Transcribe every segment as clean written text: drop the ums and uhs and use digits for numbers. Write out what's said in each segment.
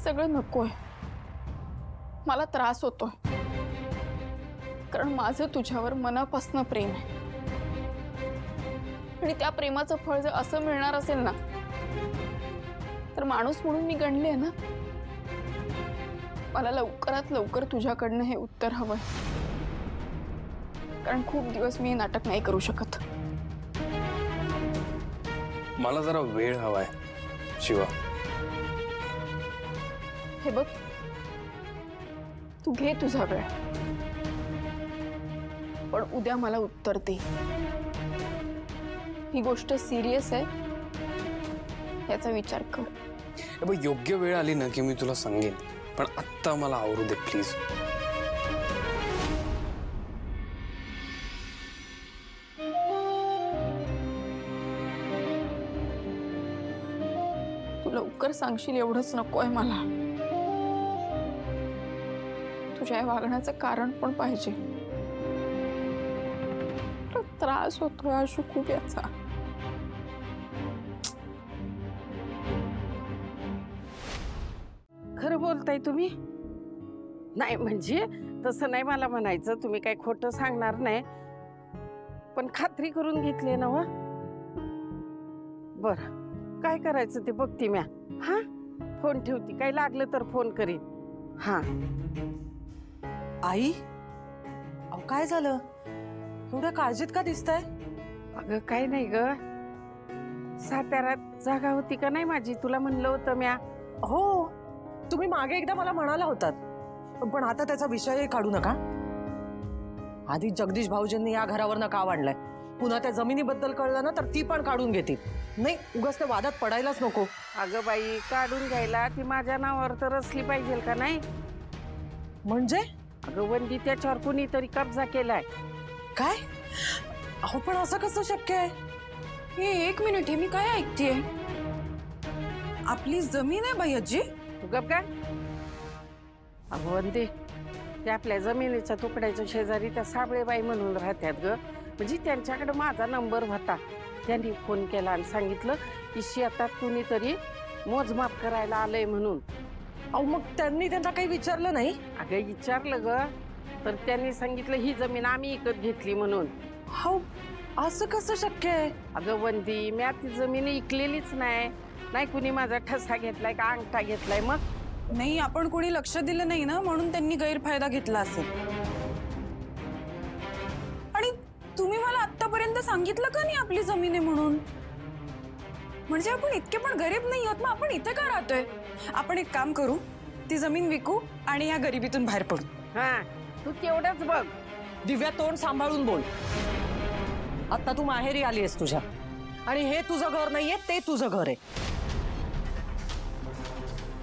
सगळं नकोय, मला त्रास होतोय, कारण माझं तुझ्यावर मनापासून प्रेम आहे आणि त्या प्रेमाचं फळ जर असं मिळणार असेल ना तर माणूस म्हणून मी गणले ना। मला लवकरात लवकर तुझ्याकडनं हे उत्तर हवंय, कारण खूप दिवस मी हे नाटक नाही करू शकत। मला जरा वेळ हवाय शिवा। हे बघ, तू घे तुझा वेळ, पण उद्या मला उत्तर दे। ही गोष्ट सिरियस आहे याचा विचार कर। बघ, योग्य वेळ आली ना की मी तुला सांगेन, पण आत्ता मला आवरू दे प्लीज। तू लवकर सांगशील एवढंच नकोय मला। तुझ्या या वागण्याचं कारण पण पाहिजे। त्रास होतोय आशू खूप याचा। खरं बोलताय तुम्ही? नाही म्हणजे तसं नाही मला म्हणायचं, तुम्ही काही खोटं सांगणार नाही, पण खात्री करून घेतली ना? बरं, काय करायचं ते बघते म्या। हा, फोन ठेवती, काही लागलं तर फोन करीन। हा आई, अहो काय झालं? एवढ्या काळजीत का दिसताय? अगं काय नाही ग, साताऱ्यात जागा होती का नाही माझी, तुला म्हणलं होतं म्या। हो, तुम्ही मागे एकदा मला म्हणाला होतात, पण आता त्याचा विषय काढू नका। आधी जगदीश भाऊजींनी या घरावर का वाढलाय, पुन्हा त्या जमिनीबद्दल कळलं ना तर ती पण काढून घेतील। नाही, उगाच त्या वादात पडायलाच नको। अगं बाई, काढून घ्यायला ती माझ्या नावावर तर असली पाहिजे का नाही? म्हणजे? अगं वंदी, त्याच्यावर कुणीतरी कब्जा केलाय। काय? अहो पण असं कसं शक्य आहे? हे एक मिनिट, हे मी काय ऐकतेय? आपली जमीन आहे बाई आजी? तू गप का? अगं वंदे, त्या आपल्या जमिनीच्या तुकड्याच्या शेजारी त्या साबळेबाई म्हणून राहतात ग, म्हणजे त्यांच्याकडे माझा नंबर होता। त्यांनी फोन केला आणि सांगितलं की शेतात कुणीतरी मोजमाप करायला आलंय म्हणून। अहो मग त्यांनी त्यांना काही विचारलं नाही? अगं विचारलं ग, तर त्यांनी सांगितलं ही जमीन आम्ही विकत घेतली म्हणून। हो, असं कसं शक्य आहे? अगं वंदी, मी ती जमीन विकलेलीच नाही, नाही कुणी माझा ठसा घेतलाय का अंगठा घेतलाय। मग नाही, आपण कोणी लक्ष दिलं नाही ना, म्हणून त्यांनी गैरफायदा घेतला असेल। आणि तुम्ही मला आतापर्यंत सांगितलं का नाही आपली जमीन आहे म्हणून? म्हणजे आपण इतके पण गरीब नाही आहोत, मग आपण इथे का राहतोय? आपण एक काम करू, ती जमीन विकू आणि या गरिबीतून बाहेर पडू। हा, तू तेवढंच बघ। दिव्या, तोंड सांभाळून बोल। आता तू माहेरी आलीयस तुझ्या, आणि हे तुझं घर नाहीये, ते तुझं घर आहे।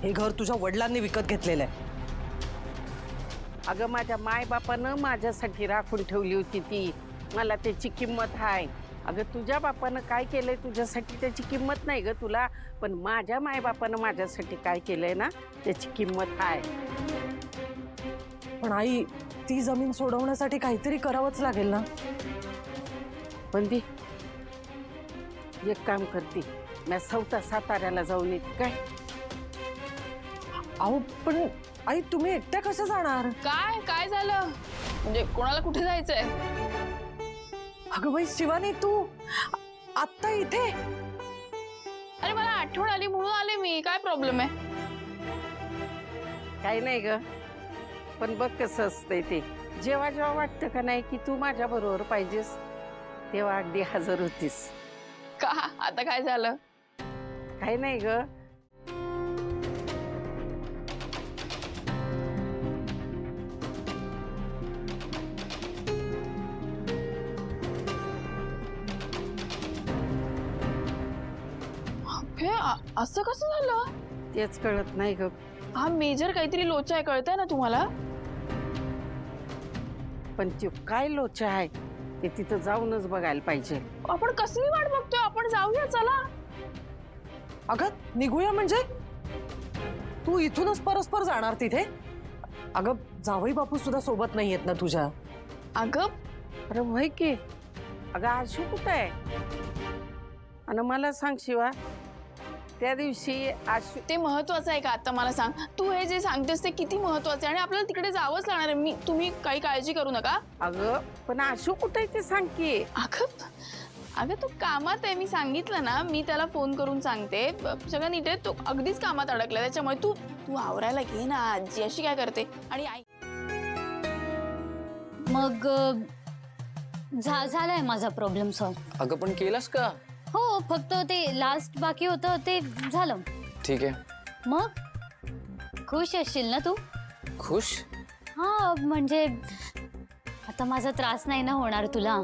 हे घर तुझ्या वडिलांनी विकत घेतलेलं आहे। अगं माझ्या मायबापानं माझ्यासाठी राखून ठेवली होती ती, मला त्याची किंमत आहे। अगं तुझ्या बापानं काय केलंय तुझ्यासाठी त्याची किंमत नाही ग तुला, पण माझ्या मायबापानं माझ्यासाठी काय केलंय ना त्याची किंमत आहे। पण आई, ती जमीन सोडवण्यासाठी काहीतरी करावंच लागेल ना? बंदी, एक काम करते, मी स्वतः साताऱ्याला जाऊन येते। काय? अहो पण आई, तुम्ही एकट्या कसं जाणार? काय काय झालं? म्हणजे कोणाला कुठे जायचंय? अगं बाई शिवानी, तू आत्ता इथे? अरे मला आठवण आली म्हणून आले मी, काय प्रॉब्लेम आहे? काही नाही ग, पण बघ कसं असतंय ते, जेव्हा जेव्हा वाटतं का नाही की तू माझ्या बरोबर पाहिजेस, तेव्हा अगदी हजर होतीस। का आता काय झालं? काही नाही ग, हे असं कसं झालं? तेच कळत नाही ग। हा मेजर काहीतरी लोचा आहे, कळतंय ना तुम्हाला? पण तो काय लोचा आहे ते तिथं जाऊनच बघायला पाहिजे। आपण कसली वाट बघतोय, आपण जाऊया चला। अगं निघूया म्हणजे? तू इथूनच परस्पर जाणार तिथे? अगं जावई बापू सुद्धा सोबत नाही आहेत ना तुझ्या? अगं अरे वय की, अगं आशू कुठं आहे? आणि मला सांग शिवा, त्या दिवशी आशू ते महत्वाचं आहे का आता मला सांग. तू हे जे सांगतेस ते किती महत्वाचं आहे आणि आपल्याला तिकडे जावंच लागणार आहे. तुम्ही काही काळजी करू नका. अगं पण आशू कुठे आहे ते सांग की. अगं तू कामात आहे, मी सांगितलं ना. मी त्याला फोन करून सांगते सगळं नीट आहे. तो अगदीच कामात अडकला, त्याच्यामुळे तू तू आवरायला घे ना. आजी अशी काय करते. आणि आई मग झालाय माझा प्रॉब्लेम सॉल्व. अगं पण केलास का? हो, फक्त ते लास्ट बाकी होतं ते झालं. ठीक आहे. मग खुश असशील ना तू? खुश? हा, म्हणजे आता माझा त्रास नाही ना होणार तुला.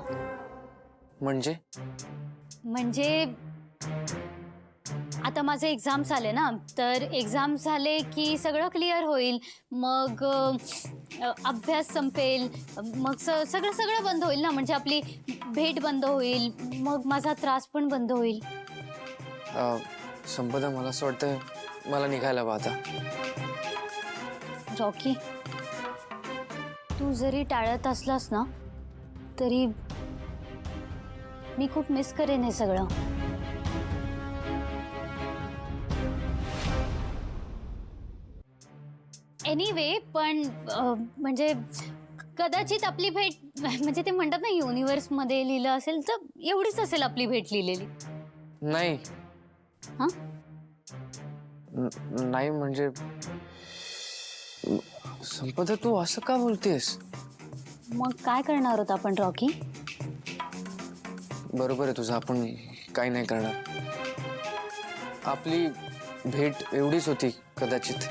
म्हणजे आता माझे एक्झाम्स आले ना, तर एक्झाम झाले की सगळं क्लिअर होईल. मग अभ्यास संपेल, मग सगळं बंद होईल ना. म्हणजे आपली भेट बंद होईल, मग माझा त्रास पण बंद होईल. संपदा, मला असं वाटतं मला निघायला हवं आता. रॉकी, तू जरी टाळत असलास ना तरी मी खूप मिस करेन हे सगळं. एनिवे, पण म्हणजे कदाचित आपली भेट, म्हणजे ते म्हणतात ना युनिव्हर्स मध्ये लिहिलं असेल तर एवढीच असेल आपली भेट लिहिलेली. नाही. हा? नाही म्हणजे संपदा, तू असं का बोलतेस? मग काय करणार होत आपण रॉकी? बरोबर आहे तुझं, आपण काही नाही करणार. आपली भेट एवढीच होती कदाचित.